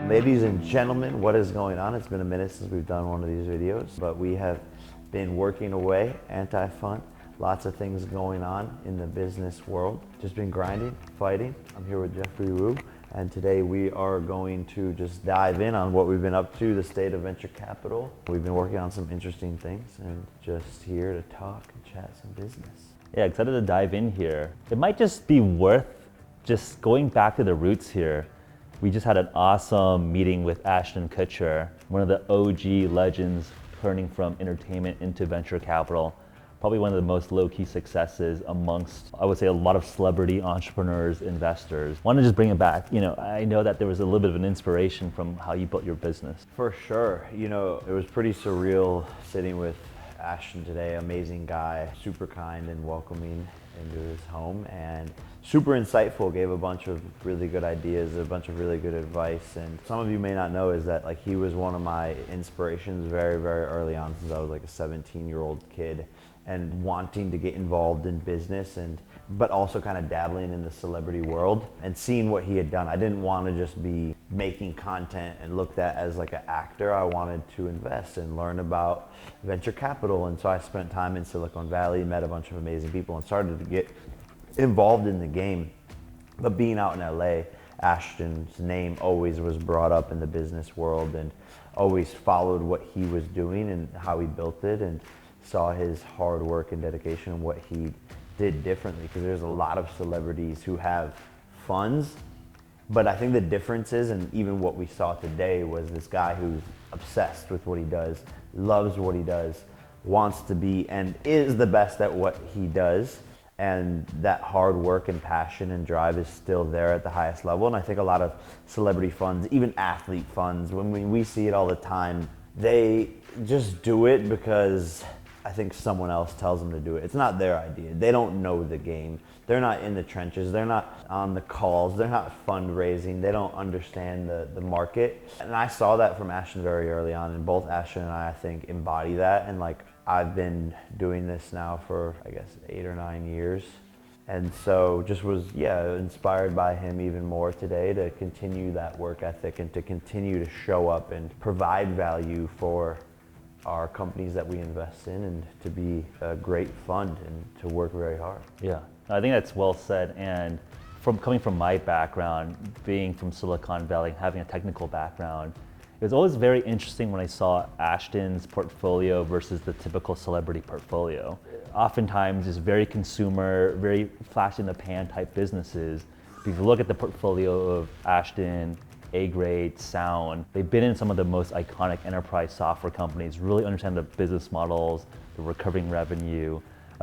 Ladies and gentlemen, what is going on? It's been a minute since we've done one of these videos, but we have been working away, anti-fun, lots of things going on in the business world. Just been grinding, fighting. I'm here with Geoffrey Woo, and today we are going to just dive in on what we've been up to, the state of venture capital. We've been working on some interesting things and just here to talk and chat some business. Yeah, excited to dive in here. It might just be worth just going back to the roots here. We just had an awesome meeting with Ashton Kutcher, one of the OG legends turning from entertainment into venture capital. Probably one of the most low-key successes amongst, I would say, a lot of celebrity entrepreneurs, investors. Want to just bring it back. I know that there was a little bit of an inspiration from how you built your business. For sure. It was pretty surreal sitting with Ashton today. Amazing guy, super kind and welcoming into his home, and super insightful, gave a bunch of really good ideas, a bunch of really good advice. And some of you may not know is that he was one of my inspirations very, very early on, since I was like a 17-year-old kid and wanting to get involved in business, but also kind of dabbling in the celebrity world and seeing what he had done. I didn't want to just be making content and looked at as like an actor. I wanted to invest and learn about venture capital. And so I spent time in Silicon Valley, met a bunch of amazing people, and started to get involved in the game. But being out in LA, Ashton's name always was brought up in the business world, and always followed what he was doing and how he built it, and saw his hard work and dedication and what he did differently. Because there's a lot of celebrities who have funds, but I think the difference is, and even what we saw today, was this guy who's obsessed with what he does, loves what he does, wants to be and is the best at what he does. And that hard work and passion and drive is still there at the highest level. And I think a lot of celebrity funds, even athlete funds, when we see it all the time, they just do it because I think someone else tells them to do it. It's not their idea. They don't know the game. They're not in the trenches. They're not on the calls. They're not fundraising. They don't understand the market. And I saw that from Ashton very early on. And both Ashton and I think, embody that. And I've been doing this now for, I guess, 8 or 9 years. And so just was, inspired by him even more today to continue that work ethic and to continue to show up and provide value for our companies that we invest in, and to be a great fund and to work very hard. Yeah, I think that's well said. And coming from my background, being from Silicon Valley, having a technical background, it was always very interesting when I saw Ashton's portfolio versus the typical celebrity portfolio. Oftentimes it's very consumer, very flash in the pan type businesses. If you look at the portfolio of Ashton, A-grade, Sound, they've been in some of the most iconic enterprise software companies, really understand the business models, the recurring revenue,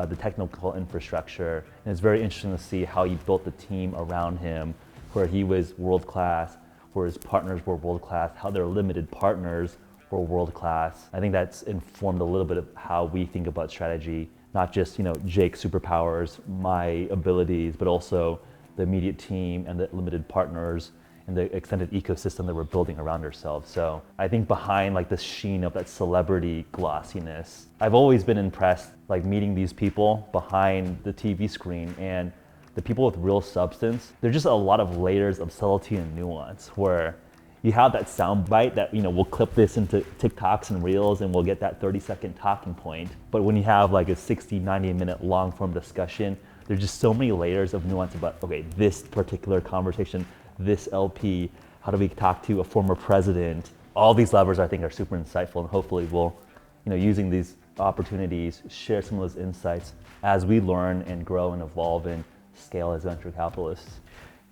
the technical infrastructure. And it's very interesting to see how he built the team around him, where he was world-class, where his partners were world-class, how their limited partners were world-class. I think that's informed a little bit of how we think about strategy, not just Jake's superpowers, my abilities, but also the immediate team and the limited partners and the extended ecosystem that we're building around ourselves. So I think behind the sheen of that celebrity glossiness, I've always been impressed meeting these people behind the TV screen, and the people with real substance. There's just a lot of layers of subtlety and nuance, where you have that sound bite that we'll clip this into TikToks and Reels and we'll get that 30-second talking point. But when you have a 60, 90-minute long form discussion, there's just so many layers of nuance about, okay, this particular conversation, this LP, how do we talk to a former president? All these levers I think are super insightful, and hopefully we'll, using these opportunities, share some of those insights as we learn and grow and evolve and scale as venture capitalists.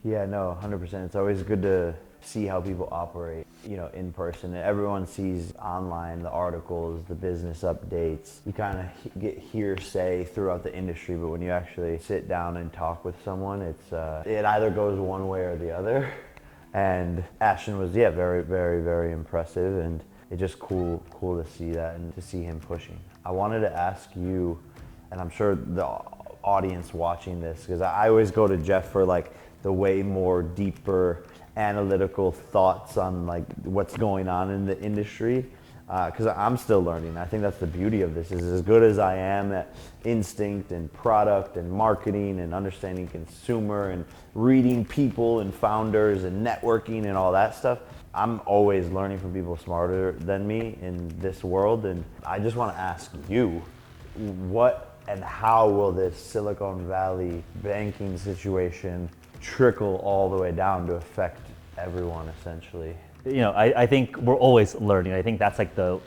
Yeah, no, 100%. It's always good to see how people operate, in person. Everyone sees online the articles, the business updates. You kind of get hearsay throughout the industry, but when you actually sit down and talk with someone, it either goes one way or the other. And Ashton was, very, very, very impressive, and it's just cool to see that and to see him pushing. I wanted to ask you, and I'm sure the audience watching this, because I always go to Jeff for the way more deeper analytical thoughts on what's going on in the industry. because I'm still learning. I think that's the beauty of this, is as good as I am at instinct and product and marketing and understanding consumer and reading people and founders and networking and all that stuff, I'm always learning from people smarter than me in this world. And I just want to ask you, what and how will this Silicon Valley banking situation trickle all the way down to affect everyone essentially? I think we're always learning. I think that's like the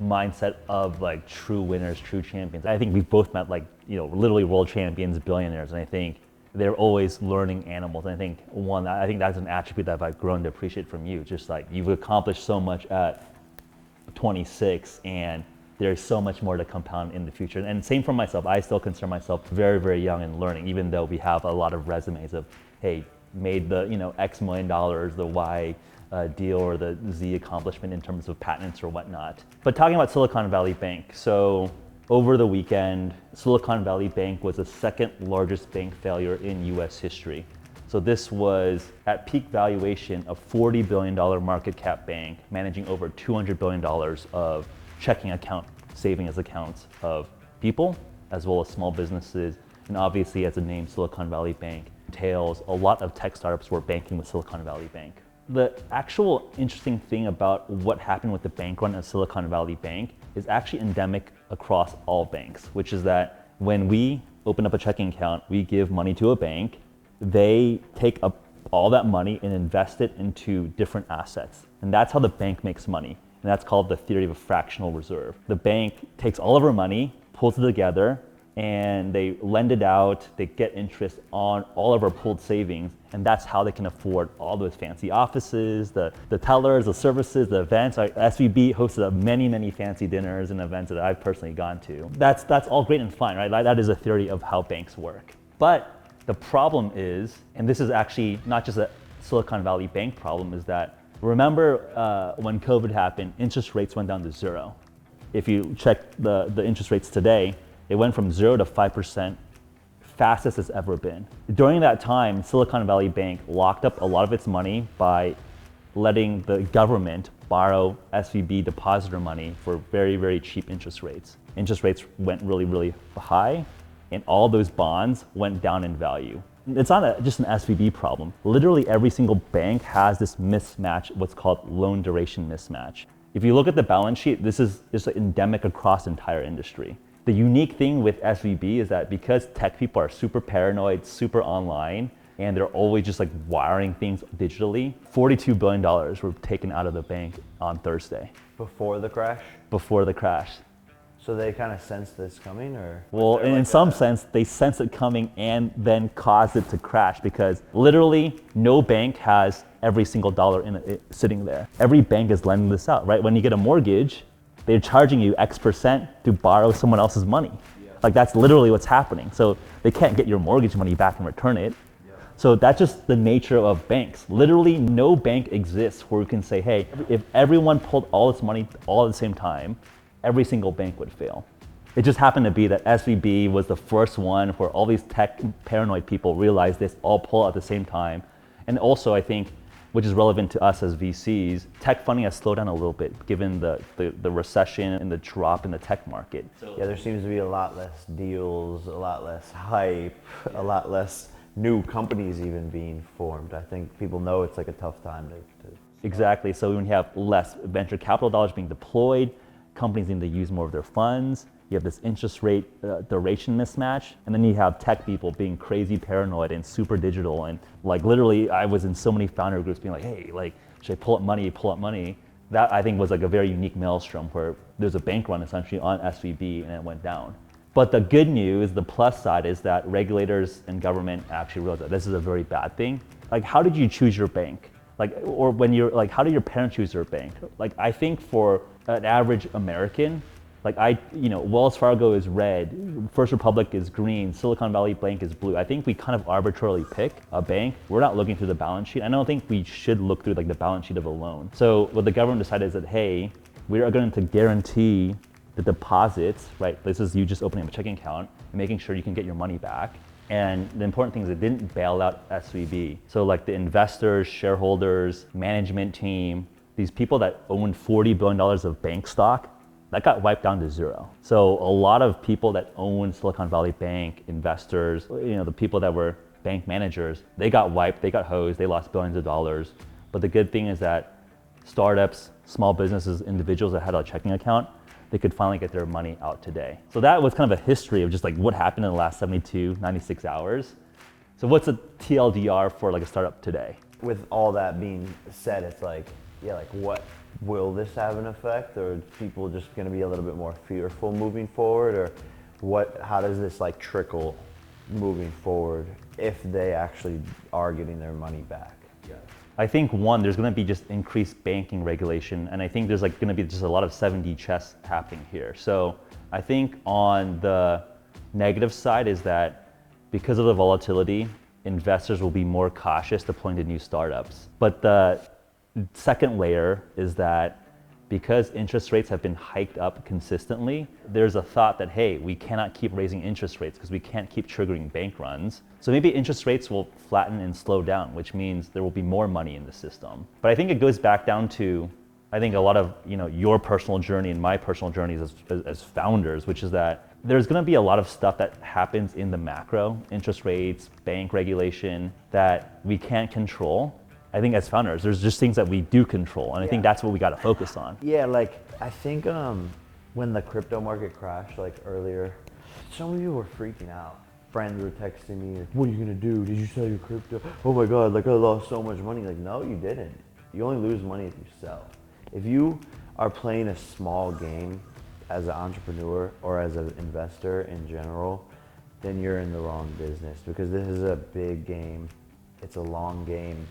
mindset of like true winners, true champions. I think we've both met like, literally world champions, billionaires, and I think they're always learning animals. And I think that's an attribute that I've grown to appreciate from you. Just like you've accomplished so much at 26, and there's so much more to compound in the future. And same for myself. I still consider myself very, very young and learning, even though we have a lot of resumes of, hey, made the X million dollars, the Y deal, or the Z accomplishment in terms of patents or whatnot. But talking about Silicon Valley Bank, so over the weekend, Silicon Valley Bank was the second largest bank failure in US history. So this was at peak valuation a $40 billion market cap bank managing over $200 billion of checking account, savings accounts of people, as well as small businesses. And obviously, as the name Silicon Valley Bank entails, a lot of tech startups were banking with Silicon Valley Bank. The actual interesting thing about what happened with the bank run at Silicon Valley Bank is actually endemic across all banks, which is that when we open up a checking account, we give money to a bank, they take up all that money and invest it into different assets. And that's how the bank makes money. And that's called the theory of a fractional reserve. The bank takes all of our money, pulls it together, and they lend it out, they get interest on all of our pooled savings, and that's how they can afford all those fancy offices, the tellers, the services, the events. SVB hosted many, many fancy dinners and events that I've personally gone to. That's all great and fine, right? That is a theory of how banks work. But the problem is, and this is actually not just a Silicon Valley Bank problem, is that remember when COVID happened, interest rates went down to zero. If you check the interest rates today, it went from 0 to 5%, fastest it's ever been. During that time, Silicon Valley Bank locked up a lot of its money by letting the government borrow SVB depositor money for very, very cheap interest rates. Interest rates went really, really high, and all those bonds went down in value. It's not just an SVB problem. Literally every single bank has this mismatch, what's called loan duration mismatch. If you look at the balance sheet, this is just endemic across the entire industry. The unique thing with SVB is that because tech people are super paranoid, super online, and they're always just like wiring things digitally, $42 billion were taken out of the bank on Thursday. Before the crash? Before the crash. So they kind of sensed this coming, or? Well, in some sense, they sensed it coming and then caused it to crash, because literally no bank has every single dollar in it sitting there. Every bank is lending this out, right? When you get a mortgage, they're charging you X% to borrow someone else's money. Yeah. Like that's literally what's happening. So they can't get your mortgage money back and return it. Yeah. So that's just the nature of banks. Literally no bank exists where we can say, hey, if everyone pulled all its money all at the same time, every single bank would fail. It just happened to be that SVB was the first one where all these tech paranoid people realized this all pull at the same time. And also I think, which is relevant to us as VCs, tech funding has slowed down a little bit given the recession and the drop in the tech market. Yeah, there seems to be a lot less deals, a lot less hype, a lot less new companies even being formed. I think people know it's like a tough time to Exactly, so when you have less venture capital dollars being deployed, companies need to use more of their funds, you have this interest rate duration mismatch, and then you have tech people being crazy paranoid and super digital. And like literally, I was in so many founder groups being like, hey, like, should I pull up money? That I think was like a very unique maelstrom where there's a bank run essentially on SVB and it went down. But the good news, the plus side, is that regulators and government actually realize that this is a very bad thing. Like, how did you choose your bank? Like, or when you're like, how did your parents choose their bank? Like, I think for an average American, like Wells Fargo is red, First Republic is green, Silicon Valley Bank is blue. I think we kind of arbitrarily pick a bank. We're not looking through the balance sheet. I don't think we should look through like the balance sheet of a loan. So what the government decided is that, hey, we are going to guarantee the deposits, right? This is you just opening up a checking account and making sure you can get your money back. And the important thing is it didn't bail out SVB. So like the investors, shareholders, management team, these people that owned $40 billion of bank stock, that got wiped down to zero. So a lot of people that own Silicon Valley Bank, investors, the people that were bank managers, they got wiped, they got hosed, they lost billions of dollars. But the good thing is that startups, small businesses, individuals that had a checking account, they could finally get their money out today. So that was kind of a history of just like what happened in the last 72, 96 hours. So what's a TLDR for like a startup today? With all that being said, it's like, what will this have an effect, or are people just going to be a little bit more fearful moving forward, or how does this like trickle moving forward if they actually are getting their money back? I think one, there's going to be just increased banking regulation, and I think there's like going to be just a lot of 7D chess happening here. So I think on the negative side is that because of the volatility, investors will be more cautious deploying to new startups. But the second layer is that because interest rates have been hiked up consistently, there's a thought that, hey, we cannot keep raising interest rates because we can't keep triggering bank runs. So maybe interest rates will flatten and slow down, which means there will be more money in the system. But I think it goes back down to, I think a lot of your personal journey and my personal journeys as founders, which is that there's going to be a lot of stuff that happens in the macro, interest rates, bank regulation, that we can't control. I think as founders, there's just things that we do control, and I think that's what we got to focus on. Yeah, like I think when the crypto market crashed, like earlier, so many people were freaking out. Friends were texting me, "What are you gonna do? Did you sell your crypto? Oh my God, like I lost so much money." Like, no, you didn't. You only lose money if you sell. If you are playing a small game as an entrepreneur or as an investor in general, then you're in the wrong business, because this is a big game. It's a long game.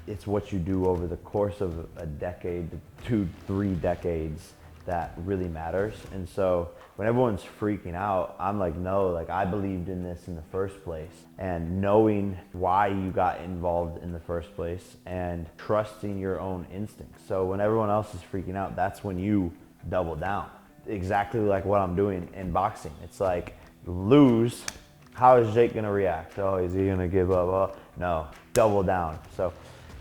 It's what you do over the course of a decade to 2-3 decades that really matters. And so when everyone's freaking out, I'm like, no, like I believed in this in the first place, and knowing why you got involved in the first place and trusting your own instincts. So when everyone else is freaking out, that's when you double down. Exactly like what I'm doing in boxing. It's like, lose, how is Jake gonna react? Oh, is he gonna give up? Oh, no, double down. So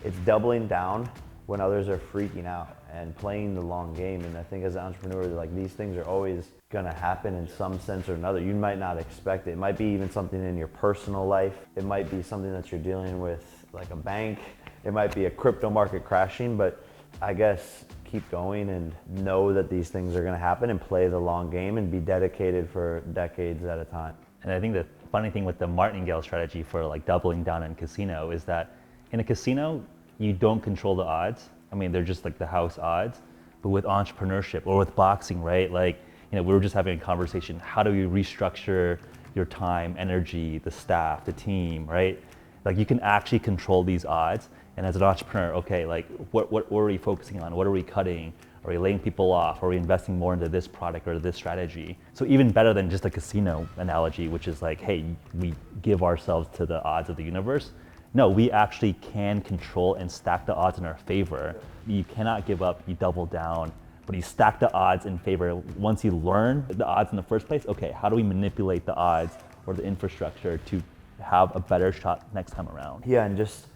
it's doubling down when others are freaking out and playing the long game. And I think as an entrepreneur, like these things are always gonna happen in some sense or another. You might not expect it. It might be even something in your personal life. It might be something that you're dealing with, like a bank. It might be a crypto market crashing, but I guess keep going and know that these things are gonna happen, and play the long game and be dedicated for decades at a time. And I think the funny thing with the martingale strategy for like doubling down in casino is that in a casino, you don't control the odds. I mean, they're just like the house odds. But with entrepreneurship or with boxing, right? Like, we were just having a conversation. How do you restructure your time, energy, the staff, the team, right? Like you can actually control these odds. And as an entrepreneur, okay, like what are we focusing on? What are we cutting? Are we laying people off? Are we investing more into this product or this strategy? So even better than just a casino analogy, which is like, hey, we give ourselves to the odds of the universe. No, we actually can control and stack the odds in our favor. You cannot give up, you double down, but you stack the odds in favor. Once you learn the odds in the first place, okay, how do we manipulate the odds or the infrastructure to have a better shot next time around? Yeah, and just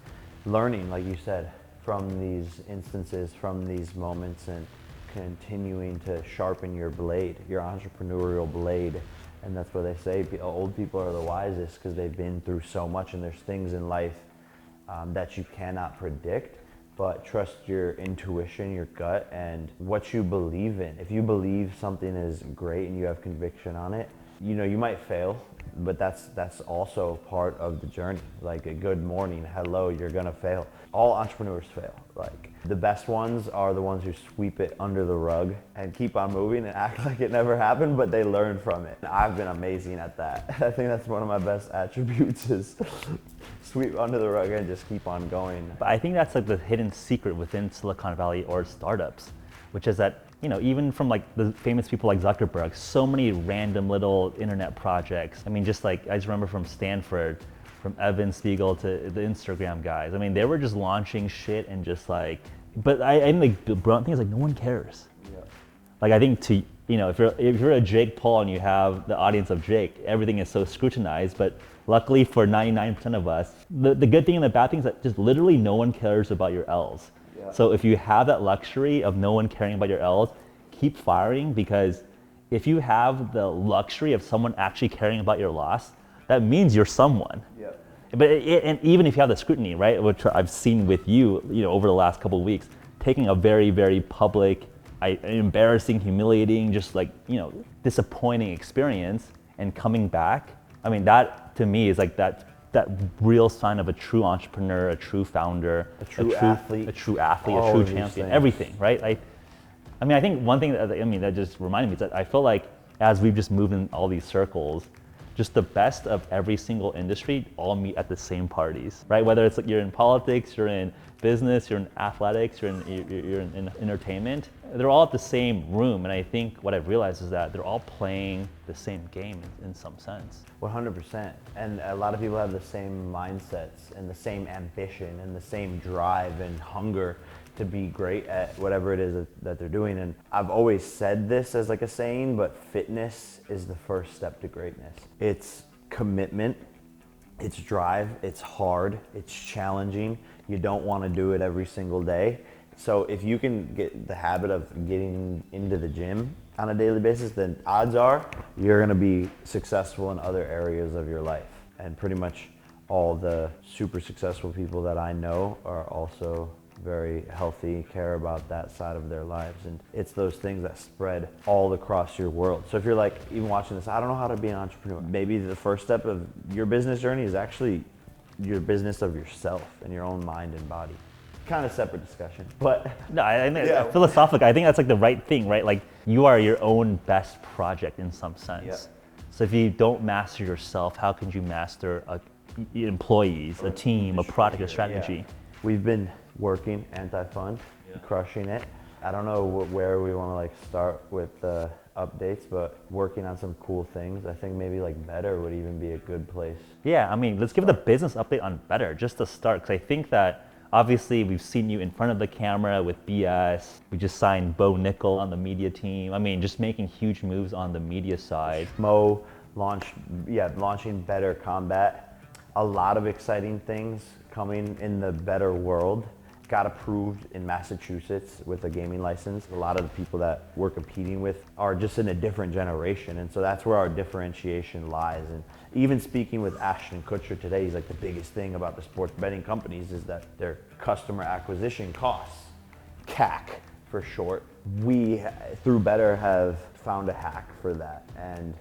learning, like you said, from these instances, from these moments, and continuing to sharpen your blade, your entrepreneurial blade. And that's what they say, old people are the wisest, because they've been through so much, and there's things in life that you cannot predict, but trust your intuition, your gut, and what you believe in. If you believe something is great and you have conviction on it, you might fail, but that's also part of the journey. Like a good morning, hello, you're gonna fail. All entrepreneurs fail. Like the best ones are the ones who sweep it under the rug and keep on moving and act like it never happened, but they learn from it. I've been amazing at that. I think that's one of my best attributes, is sweep under the rug and just keep on going. But I think that's like the hidden secret within Silicon Valley or startups, which is that, even from like the famous people like Zuckerberg, so many random little internet projects. I mean, I just remember from Stanford, from Evan Spiegel to the Instagram guys. I mean, they were just launching shit and just like, but I think the blunt thing is like, no one cares. Yeah. Like I think if you're a Jake Paul and you have the audience of Jake, everything is so scrutinized, but luckily for 99% of us, the good thing and the bad thing is that just literally no one cares about your L's. Yeah. So if you have that luxury of no one caring about your L's, keep firing, because if you have the luxury of someone actually caring about your loss, that means you're someone. Yep. But and even if you have the scrutiny, right, which I've seen with you, over the last couple of weeks, taking a very, very public, embarrassing, humiliating, just like, disappointing experience and coming back, I mean, that to me is like that real sign of a true entrepreneur, a true founder, a true athlete, a true champion, things. everything, right? I think one thing that just reminded me is that I feel like as we've just moved in all these circles, just the best of every single industry all meet at the same parties, right? Whether it's like you're in politics, you're in business, you're in athletics, you're in entertainment, they're all at the same room. And I think what I've realized is that they're all playing the same game in some sense. 100%. And a lot of people have the same mindsets and the same ambition and the same drive and hunger to be great at whatever it is that they're doing. And I've always said this as like a saying, but fitness is the first step to greatness. It's commitment, it's drive, it's hard, it's challenging. You don't want to do it every single day. So if you can get the habit of getting into the gym on a daily basis, then odds are you're going to be successful in other areas of your life. And pretty much all the super successful people that I know are also very healthy, care about that side of their lives. And it's those things that spread all across your world. So if you're like, even watching this, I don't know how to be an entrepreneur. Maybe the first step of your business journey is actually your business of yourself and your own mind and body. Kind of separate discussion, but no, I mean, philosophically, I think that's like the right thing, right? Like you are your own best project in some sense. Yeah. So if you don't master yourself, how can you master employees, a team, a product, a strategy? Yeah. We've been working anti-fund, crushing it. I don't know where we want to like start with the updates, but working on some cool things. I think maybe like Better would even be a good place. Yeah, I mean, let's give the business update on Better just to start, because I think that obviously we've seen you in front of the camera with BS. We just signed Bo Nickel on the media team. I mean, just making huge moves on the media side. Mo launching Better Combat. A lot of exciting things coming in the Better world. Got approved in Massachusetts with a gaming license. A lot of the people that we're competing with are just in a different generation, and so that's where our differentiation lies. And even speaking with Ashton Kutcher today, he's like, the biggest thing about the sports betting companies is that their customer acquisition costs, CAC for short. We, through Better, have found a hack for that, and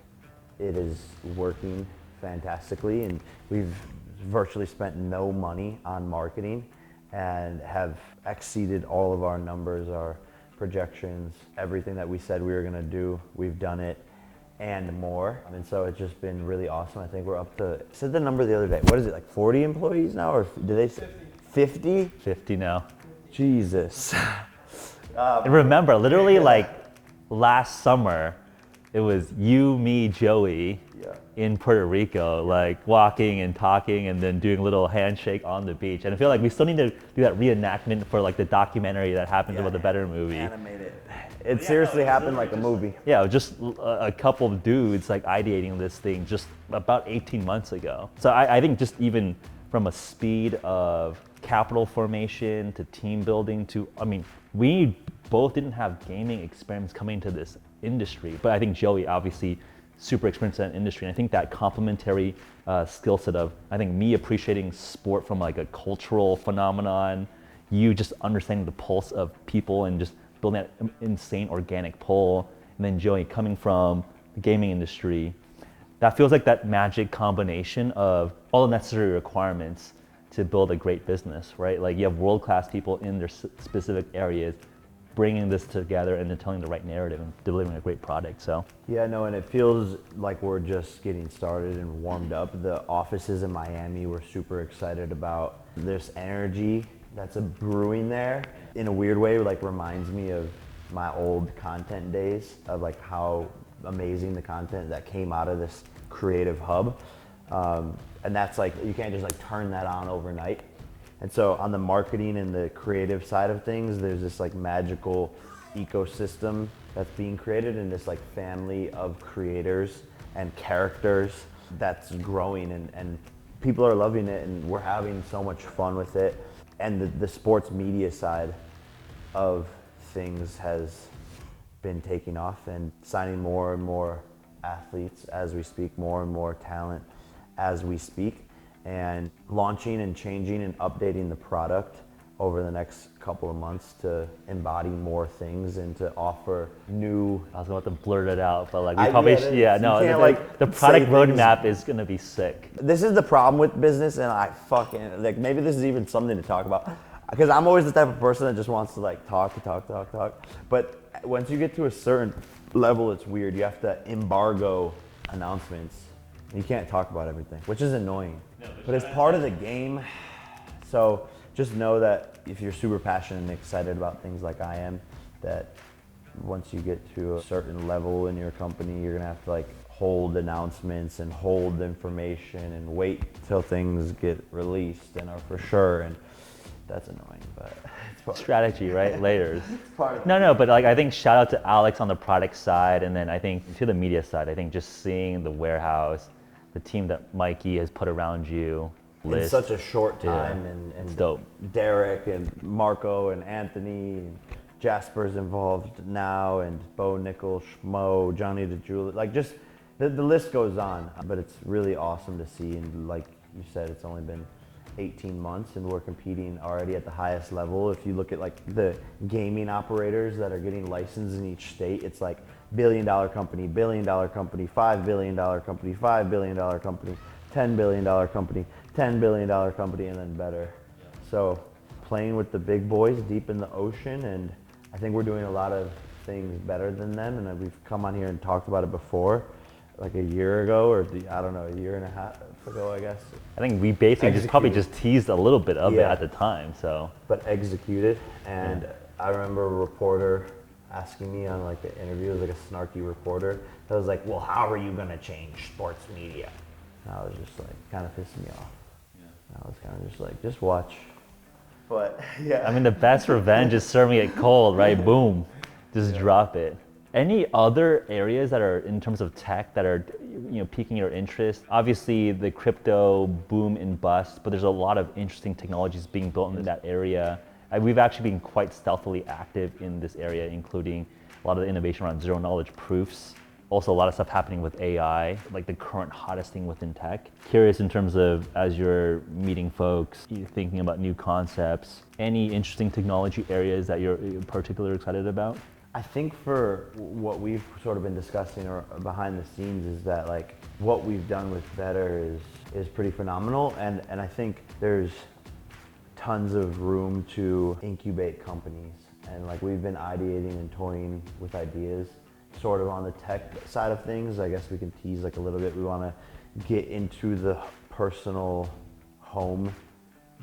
it is working fantastically, and we've virtually spent no money on marketing and have exceeded all of our numbers, our projections, everything that we said we were gonna do, we've done it and more. And so it's just been really awesome. I think we're up to, I said the number the other day, what is it, like 40 employees now, or do they say 50? 50 now. Jesus. And remember, literally like last summer, it was you, me, Joey, in Puerto Rico, like walking and talking and then doing a little handshake on the beach. And I feel like we still need to do that reenactment for like the documentary that happens about the Better movie. Animate it. It seriously happened like a movie. Yeah, just a couple of dudes like ideating this thing just about 18 months ago. So I think just even from a speed of capital formation to team building to, I mean, we both didn't have gaming experience coming into this industry, but I think Joey obviously super experienced in that industry. And I think that complementary skill set of, I think me appreciating sport from like a cultural phenomenon, you just understanding the pulse of people and just building that insane organic pull, and then Joey coming from the gaming industry, that feels like that magic combination of all the necessary requirements to build a great business, right? Like you have world-class people in their specific areas, bringing this together and then telling the right narrative and delivering a great product. So yeah, no, and it feels like we're just getting started and warmed up. The offices in Miami, we're super excited about. There's energy that's brewing there in a weird way, like reminds me of my old content days, of like how amazing the content that came out of this creative hub. And that's like, you can't just like turn that on overnight. And so on the marketing and the creative side of things, there's this like magical ecosystem that's being created, and this like family of creators and characters that's growing, and people are loving it, and we're having so much fun with it. And the sports media side of things has been taking off and signing more and more athletes as we speak, more and more talent as we speak, and launching and changing and updating the product over the next couple of months to embody more things and to offer new. I was about to blurt it out, but like the product roadmap is gonna be sick. This is the problem with business, and I fucking, like, maybe this is even something to talk about, because I'm always the type of person that just wants to like talk. But once you get to a certain level, it's weird. You have to embargo announcements. You can't talk about everything, which is annoying. But it's part of the game. So just know that if you're super passionate and excited about things like I am, that once you get to a certain level in your company, you're gonna have to like hold announcements and hold information and wait till things get released and are for sure. And that's annoying, but it's part strategy, right? Layers. It's part of No, but like I think shout out to Alex on the product side, and then I think to the media side, I think just seeing the warehouse, the team that Mikey has put around you. In such a short time, it's and dope. Derek and Marco and Anthony and Jasper's involved now, and Bo Nickel, Schmo, Johnny DeJulia, like just the list goes on. But it's really awesome to see, and like you said, it's only been 18 months and we're competing already at the highest level. If you look at like the gaming operators that are getting licensed in each state, it's like $1 billion company, $1 billion company, $5 billion company, $5 billion company, $10 billion company, $10 billion company, and then better. So playing with the big boys deep in the ocean, and I think we're doing a lot of things better than them, and we've come on here and talked about it before, like a year ago, or a year and a half ago, I guess. I think we basically probably just teased a little bit of it at the time, so. But executed, and I remember a reporter asking me on like the interview, it was like a snarky reporter, that was like, well, how are you gonna change sports media? And I was just like, kind of pissing me off. I was kind of just like, just watch. But yeah. I mean, the best revenge is serving it cold, right? Boom, just drop it. Any other areas that are in terms of tech that are, piquing your interest? Obviously, the crypto boom and bust, but there's a lot of interesting technologies being built in that area. We've actually been quite stealthily active in this area, including a lot of the innovation around zero knowledge proofs. Also, a lot of stuff happening with AI, like the current hottest thing within tech. Curious in terms of, as you're meeting folks, you're thinking about new concepts, any interesting technology areas that you're particularly excited about? I think for what we've sort of been discussing or behind the scenes is that like what we've done with Better is pretty phenomenal, and I think there's tons of room to incubate companies, and like we've been ideating and toying with ideas sort of on the tech side of things. I guess we can tease like a little bit. We want to get into the personal home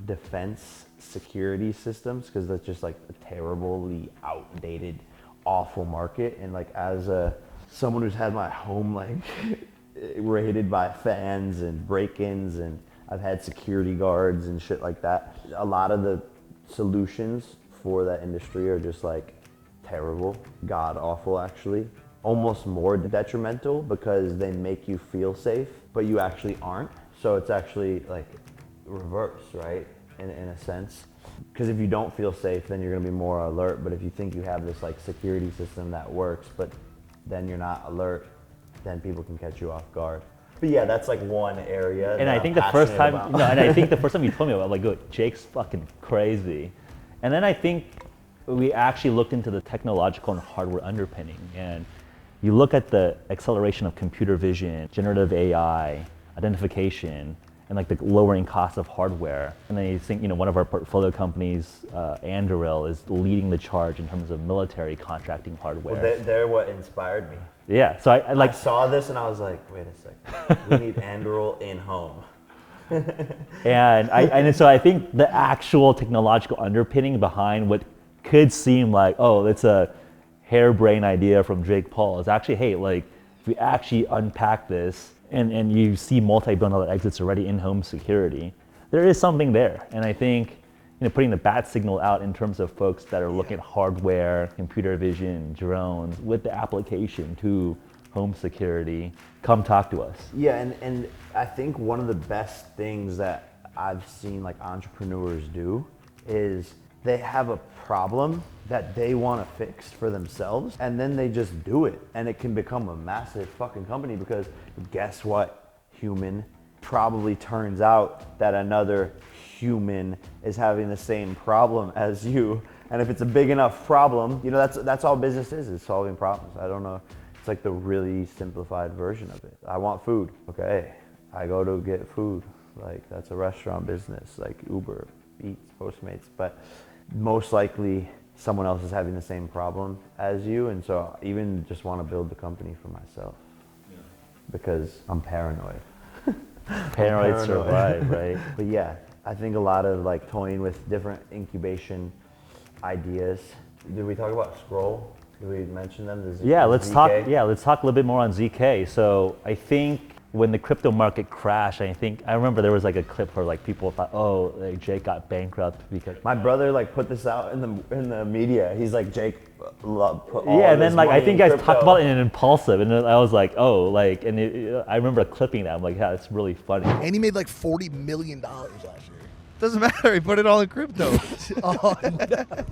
defense security systems, because that's just like a terribly outdated, awful market. And like as someone who's had my home like raided by fans and break-ins, and I've had security guards and shit like that, a lot of the solutions for that industry are just like terrible, god awful actually, almost more detrimental, because they make you feel safe but you actually aren't. So it's actually like reverse, right, in a sense, because if you don't feel safe, then you're going to be more alert. But if you think you have this like security system that works, but then you're not alert, then people can catch you off guard. But yeah, that's like one area. And I think the first time, you told me about, like, look, Jake's fucking crazy. And then I think we actually looked into the technological and hardware underpinning, and you look at the acceleration of computer vision, generative AI, identification, and like the lowering cost of hardware. And then you think, one of our portfolio companies, Anduril, is leading the charge in terms of military contracting hardware. Well, they're what inspired me. Yeah, so I saw this and I was like, wait a second, we need Anduril in home. and so I think the actual technological underpinning behind what could seem like, oh, it's a harebrained idea from Jake Paul, is actually, hey, like, if we actually unpack this and you see multi-billion-dollar exits already in home security, there is something there. And I think, putting the bat signal out in terms of folks that are looking at hardware, computer vision, drones, with the application to home security, come talk to us. Yeah, and I think one of the best things that I've seen like entrepreneurs do is They have a problem that they want to fix for themselves, and then they just do it, and it can become a massive fucking company because guess what, human? Probably turns out that another human is having the same problem as you, and if it's a big enough problem, you know, that's all business is solving problems. I don't know, it's like the really simplified version of it. I want food, okay, I go to get food, like that's a restaurant business, like Uber Eats, Postmates, but most likely someone else is having the same problem as you, and so I even just want to build the company for myself because I'm paranoid. Paranoid survive, right? But yeah, I think a lot of like toying with different incubation ideas. Did we talk about Scroll? Did we mention them? Yeah, let's ZK? talk. Yeah, let's talk a little bit more on ZK. So I think when the crypto market crashed, I remember there was like a clip where like people thought, oh, like Jake got bankrupt because. My brother like put this out in the media. He's like, Jake, put all Yeah, of and then his like I money think in guys crypto. talked about it in Impulsive, and then I was like, oh, like, and I remember clipping that. I'm like, yeah, it's really funny. And he made like $40 million last year. Doesn't matter. He put it all in crypto. Oh, no.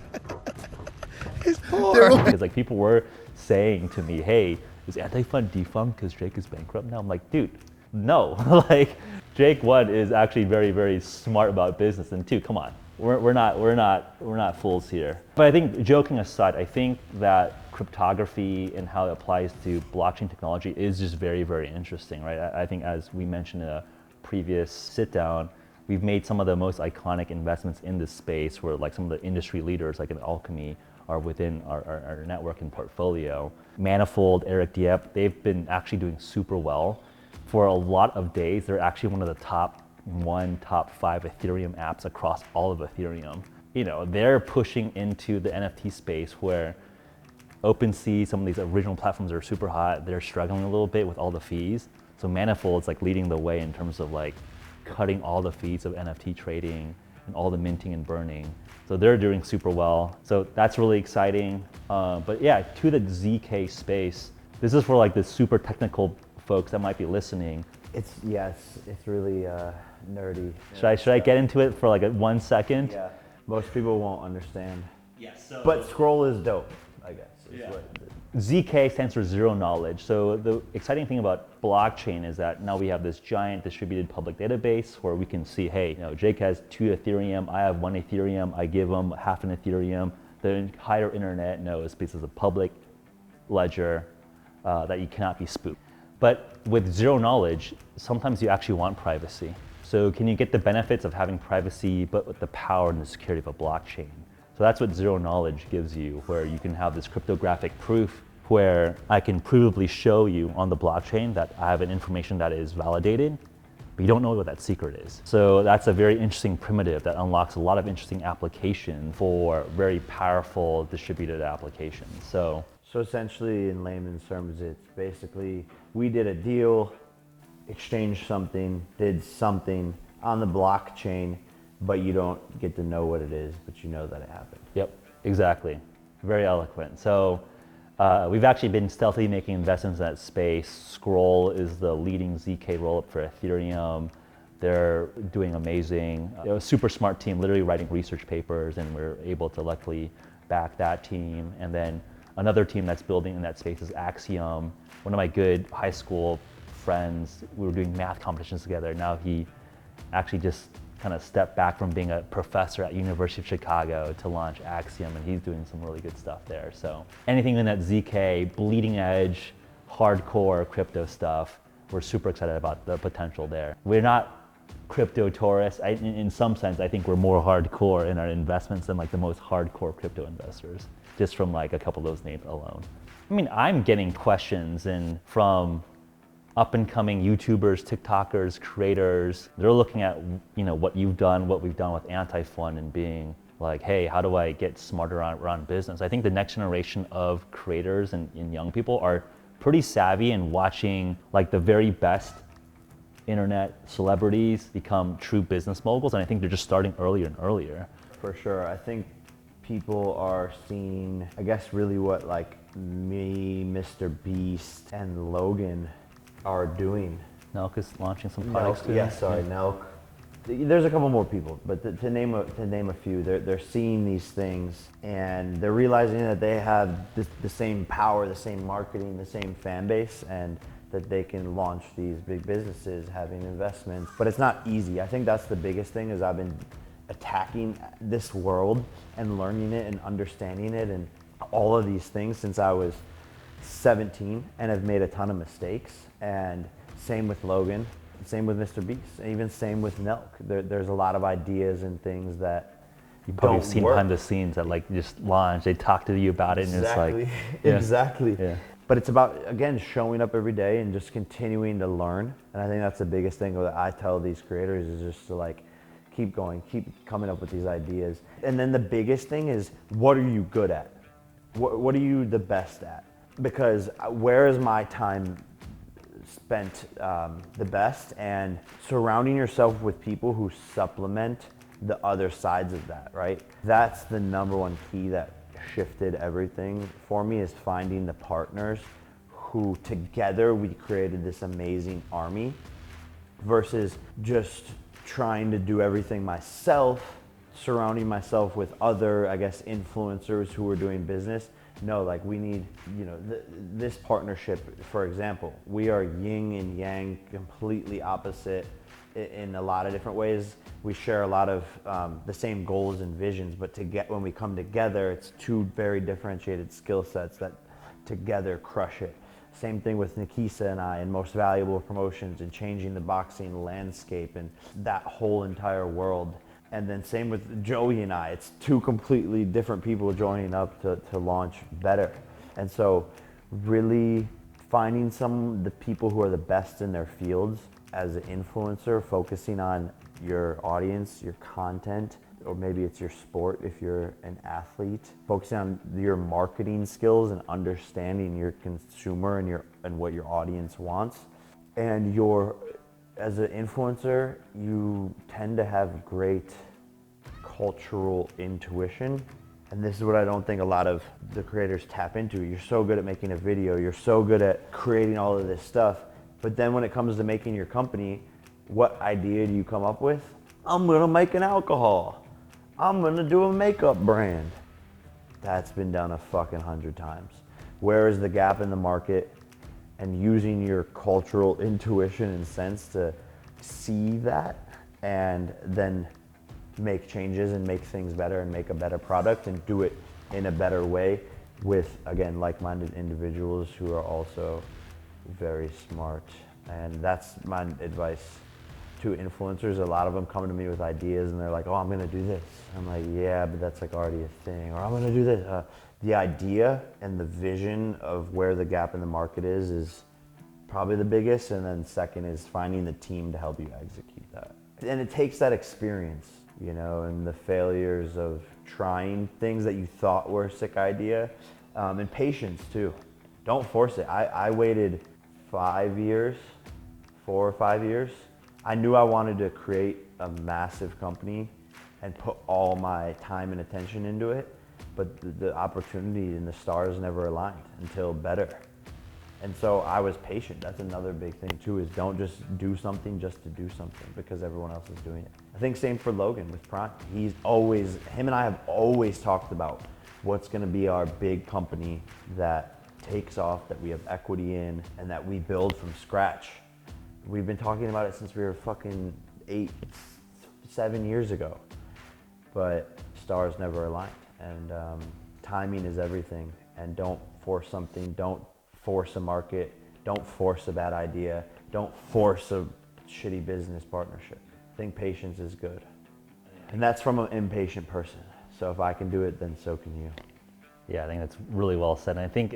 He's poor. Because like people were saying to me, hey, is anti-fund defunct because Jake is bankrupt now? I'm like, dude, no. Like Jake, one, is actually very, very smart about business, and two, come on, we're not fools here. But I think, joking aside, I think that cryptography and how it applies to blockchain technology is just very, very interesting, right? I think, as we mentioned in a previous sit down, we've made some of the most iconic investments in this space, where like some of the industry leaders, like in Alchemy, are within our network and portfolio. Manifold, Eric Dieppe, they've been actually doing super well. For a lot of days, they're actually one of the top 5 Ethereum apps across all of Ethereum. You know, they're pushing into the NFT space where OpenSea, some of these original platforms are super hot. They're struggling a little bit with all the fees. So Manifold's like leading the way in terms of like cutting all the fees of NFT trading and all the minting and burning. So they're doing super well. So that's really exciting. But yeah, to the ZK space, this is for like the super technical folks that might be listening. It's really nerdy. Should I get into it for like 1 second? Yeah, most people won't understand. Yes. So But Scroll is dope, I guess. ZK stands for zero knowledge. So the exciting thing about blockchain is that now we have this giant distributed public database where we can see, hey, you know, Jake has 2 Ethereum, I have 1 Ethereum, I give him half an Ethereum. The entire internet knows because it's a public ledger that you cannot be spoofed. But with zero knowledge, sometimes you actually want privacy. So can you get the benefits of having privacy, but with the power and the security of a blockchain? So that's what zero knowledge gives you, where you can have this cryptographic proof where I can provably show you on the blockchain that I have an information that is validated, but you don't know what that secret is. So that's a very interesting primitive that unlocks a lot of interesting applications for very powerful distributed applications. So essentially, in layman's terms, it's basically we did a deal, exchanged something, did something on the blockchain, but you don't get to know what it is, but you know that it happened. Yep, exactly. Very eloquent. So we've actually been stealthily making investments in that space. Scroll is the leading ZK rollup for Ethereum. They're doing amazing. They're a super smart team, literally writing research papers, and we're able to luckily back that team. And then another team that's building in that space is Axiom. One of my good high school friends, we were doing math competitions together. Now he actually just kind of stepped back from being a professor at University of Chicago to launch Axiom, and he's doing some really good stuff there. So anything in that ZK, bleeding edge, hardcore crypto stuff, we're super excited about the potential there. We're not crypto tourists. In some sense, I think we're more hardcore in our investments than like the most hardcore crypto investors, just from like a couple of those names alone. I mean, I'm getting questions from up and coming YouTubers, TikTokers, creators. They're looking at, you know, what you've done, what we've done with Anti-Fund, and being like, hey, how do I get smarter around business? I think the next generation of creators and young people are pretty savvy in watching like the very best internet celebrities become true business moguls, and I think they're just starting earlier and earlier. For sure. I think people are seeing, I guess, really what like me, Mr. Beast, and Logan are doing. Nelk is launching some products too. Yeah, sorry, Nelk. There's a couple more people, but to name a few, they're seeing these things and they're realizing that they have the same power, the same marketing, the same fan base, and that they can launch these big businesses, having investments. But it's not easy. I think that's the biggest thing, is I've been attacking this world and learning it and understanding it and all of these things since I was 17, and have made a ton of mistakes. And same with Logan. Same with Mr. Beast, and even same with Nelk. There's a lot of ideas and things that You probably don't seen work. behind the scenes that like just launch. They talk to you about it, and it's like, yeah. Exactly. Yeah. But it's about, again, showing up every day and just continuing to learn. And I think that's the biggest thing that I tell these creators, is just to like keep going, keep coming up with these ideas. And then the biggest thing is, what are you good at? What are you the best at? Because where is my time spent the best? And surrounding yourself with people who supplement the other sides of that, right? That's the number one key that shifted everything for me, is finding the partners who together we created this amazing army, versus just trying to do everything myself, surrounding myself with other, I guess, influencers who are doing business. No, like we need, this partnership, for example, we are yin and yang, completely opposite in a lot of different ways. We share a lot of the same goals and visions, but when we come together, it's two very differentiated skill sets that together crush it. Same thing with Nikisa and I, and Most Valuable Promotions, and changing the boxing landscape and that whole entire world. And then same with Joey and I. It's two completely different people joining up to launch better. And so really finding the people who are the best in their fields as an influencer, focusing on your audience, your content, or maybe it's your sport if you're an athlete, focusing on your marketing skills and understanding your consumer and what your audience wants. And as an influencer, you tend to have great cultural intuition. And this is what I don't think a lot of the creators tap into. You're so good at making a video, you're so good at creating all of this stuff, but then when it comes to making your company, what idea do you come up with? I'm gonna make an alcohol. I'm gonna do a makeup brand. That's been done a fucking 100 times. Where is the gap in the market? And using your cultural intuition and sense to see that, and then make changes and make things better and make a better product and do it in a better way with, again, like-minded individuals who are also very smart. And that's my advice to influencers. A lot of them come to me with ideas and they're like, oh, I'm gonna do this. I'm like, yeah, but that's like already a thing. Or I'm gonna do this. The idea and the vision of where the gap in the market is probably the biggest. And then second is finding the team to help you execute that. And it takes that experience, and the failures of trying things that you thought were a sick idea, and patience too. Don't force it. I waited 4 or 5 years. I knew I wanted to create a massive company and put all my time and attention into it, but the opportunity and the stars never aligned until better. And so I was patient. That's another big thing too, is don't just do something just to do something because everyone else is doing it. I think same for Logan with Prime. Him and I have always talked about what's gonna be our big company that takes off, that we have equity in, and that we build from scratch. We've been talking about it since we were fucking 7 years ago, but stars never aligned. And timing is everything. And don't force something. Don't force a market. Don't force a bad idea. Don't force a shitty business partnership. I think patience is good. And that's from an impatient person. So if I can do it, then so can you. Yeah, I think that's really well said. And I think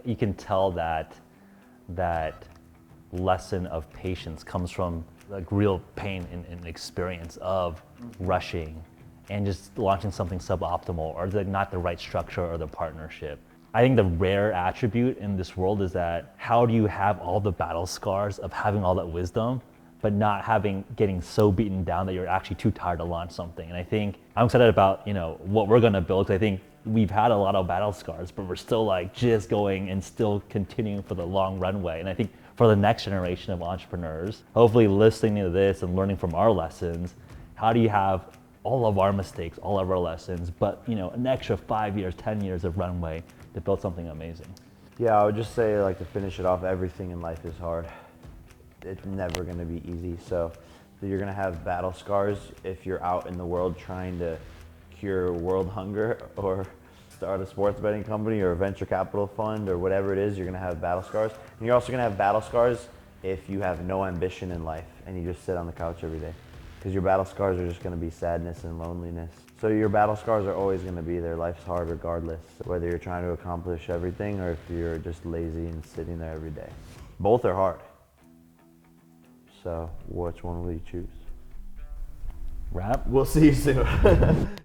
you can tell that lesson of patience comes from like real pain and experience of rushing and just launching something suboptimal or not the right structure or the partnership. I think the rare attribute in this world is that how do you have all the battle scars of having all that wisdom, but not getting so beaten down that you're actually too tired to launch something. And I think I'm excited about what we're gonna build, because I think we've had a lot of battle scars, but we're still like just going and still continuing for the long runway. And I think for the next generation of entrepreneurs, hopefully listening to this and learning from our lessons, how do you have all of our mistakes, all of our lessons, but an extra 5 years, 10 years of runway to build something amazing? Yeah, I would just say, like, to finish it off, everything in life is hard. It's never gonna be easy. So you're gonna have battle scars if you're out in the world trying to cure world hunger or start a sports betting company or a venture capital fund or whatever it is. You're gonna have battle scars. And you're also gonna have battle scars if you have no ambition in life and you just sit on the couch every day. Because your battle scars are just gonna be sadness and loneliness. So your battle scars are always gonna be there. Life's hard regardless, whether you're trying to accomplish everything or if you're just lazy and sitting there every day. Both are hard. So which one will you choose? Wrap? We'll see you soon.